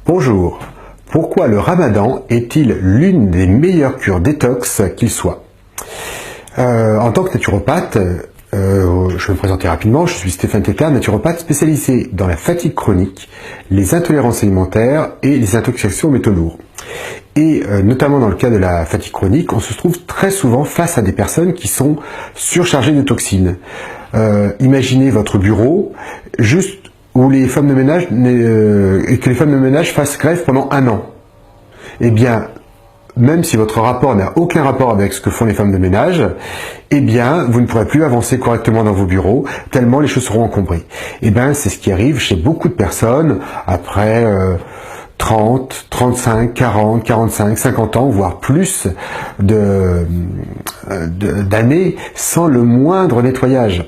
Bonjour. Pourquoi le ramadan est-il l'une des meilleures cures détox qu'il soit? En tant que naturopathe, je vais me présenter rapidement, je suis Stéphane Tétard, naturopathe spécialisé dans la fatigue chronique, les intolérances alimentaires et les intoxications aux métaux lourds. Et notamment dans le cas de la fatigue chronique, on se trouve très souvent face à des personnes qui sont surchargées de toxines. Imaginez votre bureau, juste où les femmes de ménage, et que les femmes de ménage fassent grève pendant 1 an. Eh bien, même si votre rapport n'a aucun rapport avec ce que font les femmes de ménage, eh bien, vous ne pourrez plus avancer correctement dans vos bureaux, tellement les choses seront encombrées. Eh bien, c'est ce qui arrive chez beaucoup de personnes après 30, 35, 40, 45, 50 ans, voire plus d'années sans le moindre nettoyage.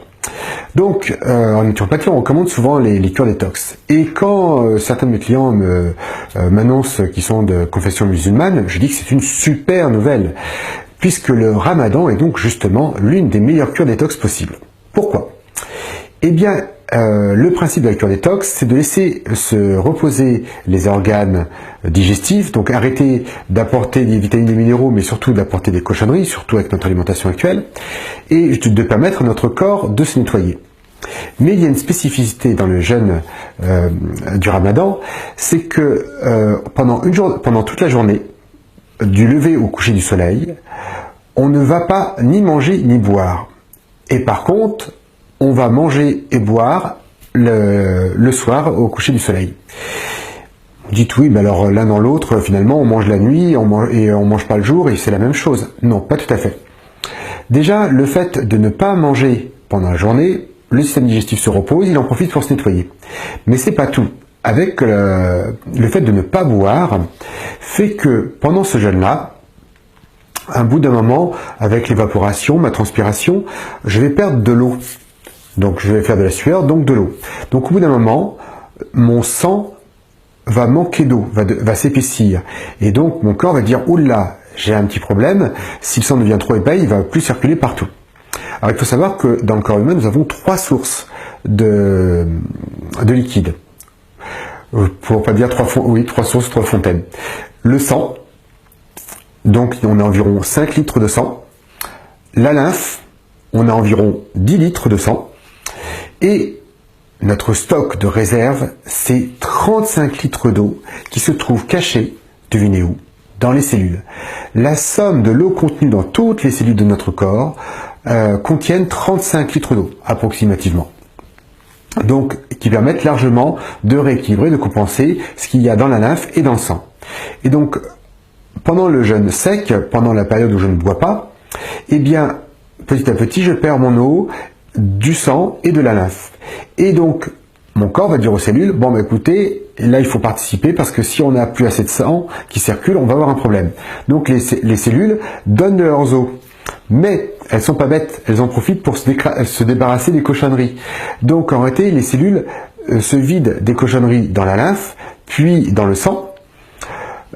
Donc, en naturopathie, on recommande souvent les cures détox. Et quand certains de mes clients m'annoncent qu'ils sont de confession musulmane, je dis que c'est une super nouvelle, puisque le ramadan est donc justement l'une des meilleures cures détox possibles. Pourquoi? Eh bien, le principe de la cure détox, c'est de laisser se reposer les organes digestifs, donc arrêter d'apporter des vitamines et des minéraux, mais surtout d'apporter des cochonneries, surtout avec notre alimentation actuelle, et de permettre à notre corps de se nettoyer. Mais il y a une spécificité dans le jeûne du ramadan, c'est que pendant toute la journée, du lever au coucher du soleil, on ne va pas ni manger ni boire. Et par contre, on va manger et boire le soir au coucher du soleil. Vous dites oui, mais alors l'un dans l'autre, finalement, on mange la nuit et on mange pas le jour et c'est la même chose. Non, pas tout à fait. Déjà, le fait de ne pas manger pendant la journée, le système digestif se repose, il en profite pour se nettoyer. Mais c'est pas tout. Avec le fait de ne pas boire, fait que pendant ce jeûne-là, à un bout d'un moment, avec l'évaporation, ma transpiration, je vais perdre de l'eau. Donc je vais faire de la sueur, donc de l'eau. Donc au bout d'un moment, mon sang va manquer d'eau, va s'épaissir. Et donc mon corps va dire, oula, j'ai un petit problème, si le sang devient trop épais, il va plus circuler partout. Alors il faut savoir que dans le corps humain, nous avons 3 sources de liquide. Pour pas dire 3 sources, 3 fontaines. Le sang, donc on a environ 5 litres de sang. La lymphe, on a environ 10 litres de sang. Et notre stock de réserve, c'est 35 litres d'eau qui se trouve cachée, devinez où? Dans les cellules. La somme de l'eau contenue dans toutes les cellules de notre corps contiennent 35 litres d'eau, approximativement. Donc, qui permettent largement de rééquilibrer, de compenser ce qu'il y a dans la lymphe et dans le sang. Et donc, pendant le jeûne sec, pendant la période où je ne bois pas, eh bien, petit à petit, je perds mon eau, du sang et de la lymphe. Et donc, mon corps va dire aux cellules, bon, bah, écoutez, là, il faut participer parce que si on n'a plus assez de sang qui circule, on va avoir un problème. Donc, les cellules donnent de leurs os. Mais elles sont pas bêtes, elles en profitent pour se débarrasser des cochonneries. Donc, en réalité, les cellules se vident des cochonneries dans la lymphe, puis dans le sang.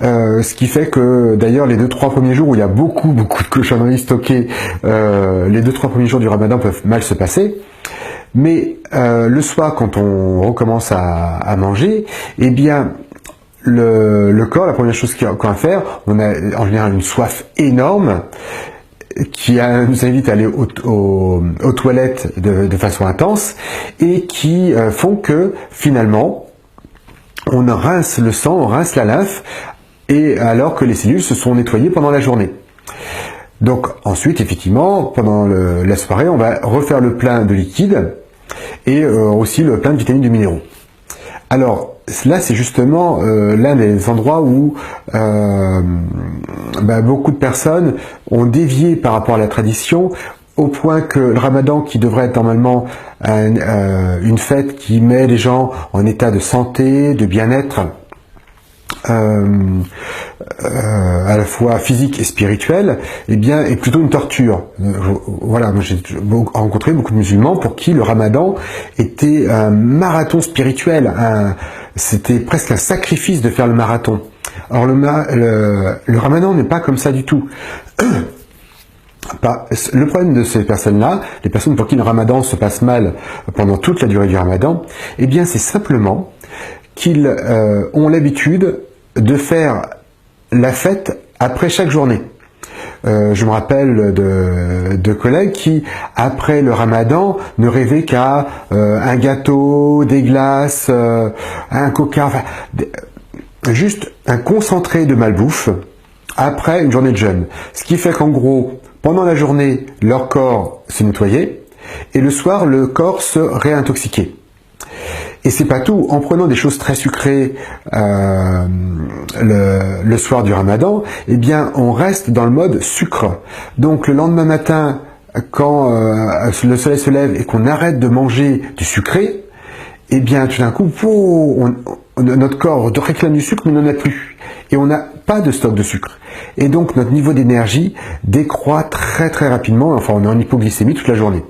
Ce qui fait que d'ailleurs les 2-3 premiers jours où il y a beaucoup de cochonneries stockées, les 2-3 premiers jours du ramadan peuvent mal se passer. Mais le soir, quand on recommence à manger, eh bien le corps, la première chose qu'on va faire, on a en général une soif énorme qui nous invite à aller aux toilettes de façon intense et qui font que finalement on rince le sang, on rince la lymphe, et alors que les cellules se sont nettoyées pendant la journée. Donc ensuite, effectivement, pendant la soirée, on va refaire le plein de liquide et aussi le plein de vitamines et de minéraux. Alors là, c'est justement l'un des endroits où beaucoup de personnes ont dévié par rapport à la tradition, au point que le ramadan, qui devrait être normalement une fête qui met les gens en état de santé, de bien-être, à la fois physique et spirituelle, eh bien, est plutôt une torture. Voilà, moi j'ai rencontré beaucoup de musulmans pour qui le ramadan était un marathon spirituel, c'était presque un sacrifice de faire le marathon. Alors le ramadan n'est pas comme ça du tout. Le problème de ces personnes-là, les personnes pour qui le ramadan se passe mal pendant toute la durée du ramadan, eh bien c'est simplement qu'ils ont l'habitude de faire la fête après chaque journée. Je me rappelle de collègues qui, après le ramadan, ne rêvaient qu'à un gâteau, des glaces, un coca, enfin, juste un concentré de malbouffe après une journée de jeûne. Ce qui fait qu'en gros, pendant la journée, leur corps se nettoyait et le soir, le corps se réintoxiquait. Et c'est pas tout. En prenant des choses très sucrées le soir du ramadan, eh bien, on reste dans le mode sucre. Donc, le lendemain matin, quand le soleil se lève et qu'on arrête de manger du sucré, eh bien, tout d'un coup, notre corps réclame du sucre, mais n'en a plus. Et on n'a pas de stock de sucre. Et donc, notre niveau d'énergie décroît très très rapidement. Enfin, on est en hypoglycémie toute la journée.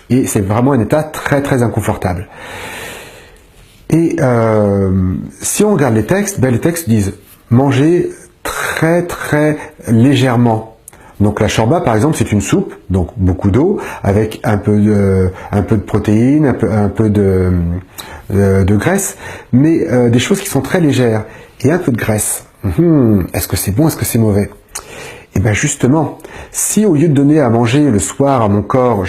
Et c'est vraiment un état très très inconfortable. Et si on regarde les textes disent manger très très légèrement. Donc la shorba par exemple c'est une soupe, donc beaucoup d'eau, avec un peu de protéines, un peu de graisse, mais des choses qui sont très légères et un peu de graisse. Est-ce que c'est bon, est-ce que c'est mauvais? Et bien justement, si au lieu de donner à manger le soir à mon corps, au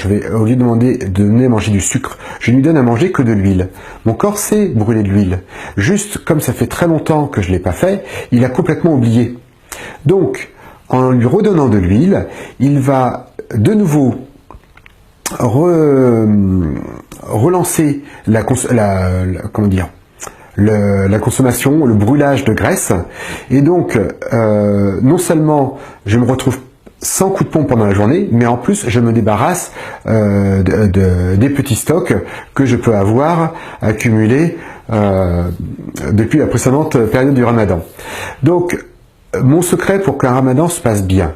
lieu de donner à manger du sucre, je lui donne à manger que de l'huile. Mon corps sait brûler de l'huile. Juste comme ça fait très longtemps que je ne l'ai pas fait, il a complètement oublié. Donc, en lui redonnant de l'huile, il va de nouveau relancer la consommation, le brûlage de graisse, et donc non seulement je me retrouve sans coup de pompe pendant la journée, mais en plus je me débarrasse des petits stocks que je peux avoir accumulés depuis la précédente période du ramadan. Donc mon secret pour qu'un ramadan se passe bien,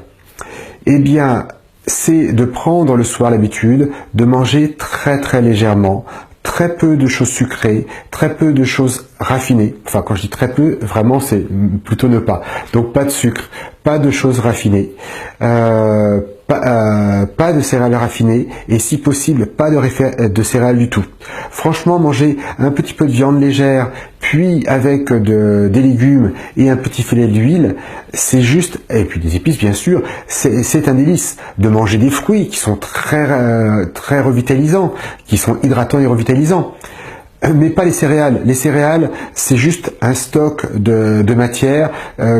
eh bien c'est de prendre le soir l'habitude de manger très très légèrement, très peu de choses sucrées, très peu de choses raffinées. Enfin, quand je dis très peu, vraiment, c'est plutôt ne pas. Donc, pas de sucre, pas de choses raffinées, pas de céréales raffinées et si possible, pas de céréales du tout. Franchement, manger un petit peu de viande légère, puis avec des légumes et un petit filet d'huile, c'est juste, et puis des épices bien sûr, c'est un délice. De manger des fruits qui sont très revitalisants, qui sont hydratants et revitalisants. Mais pas les céréales. Les céréales, c'est juste un stock de matières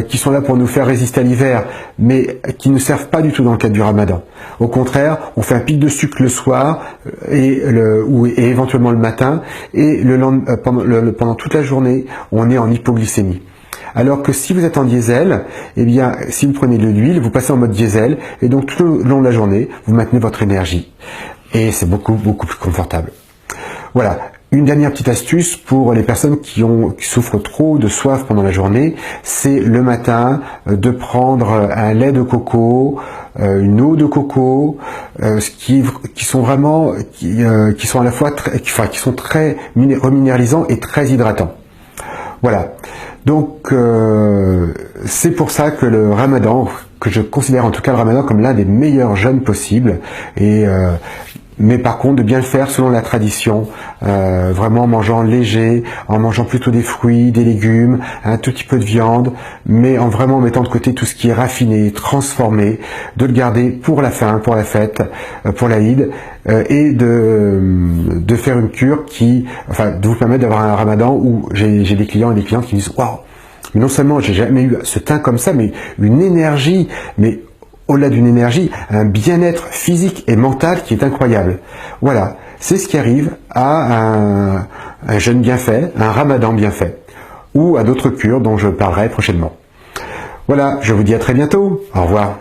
qui sont là pour nous faire résister à l'hiver, mais qui ne servent pas du tout dans le cadre du ramadan. Au contraire, on fait un pic de sucre le soir et éventuellement le matin, et pendant toute la journée, on est en hypoglycémie. Alors que si vous êtes en diesel, eh bien, si vous prenez de l'huile, vous passez en mode diesel, et donc tout le long de la journée, vous maintenez votre énergie. Et c'est beaucoup, beaucoup plus confortable. Voilà. Une dernière petite astuce pour les personnes qui souffrent trop de soif pendant la journée, c'est le matin de prendre un lait de coco, une eau de coco, qui sont à la fois qui sont très reminéralisants et très hydratants. Voilà. Donc c'est pour ça que le ramadan, que je considère en tout cas le ramadan comme l'un des meilleurs jeûnes possibles, mais par contre de bien le faire selon la tradition, vraiment en mangeant léger, en mangeant plutôt des fruits, des légumes, un tout petit peu de viande, mais en vraiment mettant de côté tout ce qui est raffiné, transformé, de le garder pour la fin, pour la fête, pour l'Aïd, et de faire une cure de vous permettre d'avoir un ramadan où j'ai des clients et des clientes qui me disent « Waouh, mais non seulement j'ai jamais eu ce teint comme ça, mais une énergie, mais au-delà d'une énergie, un bien-être physique et mental qui est incroyable. » Voilà, c'est ce qui arrive à un jeûne bien fait, un ramadan bien fait, ou à d'autres cures dont je parlerai prochainement. Voilà, je vous dis à très bientôt. Au revoir.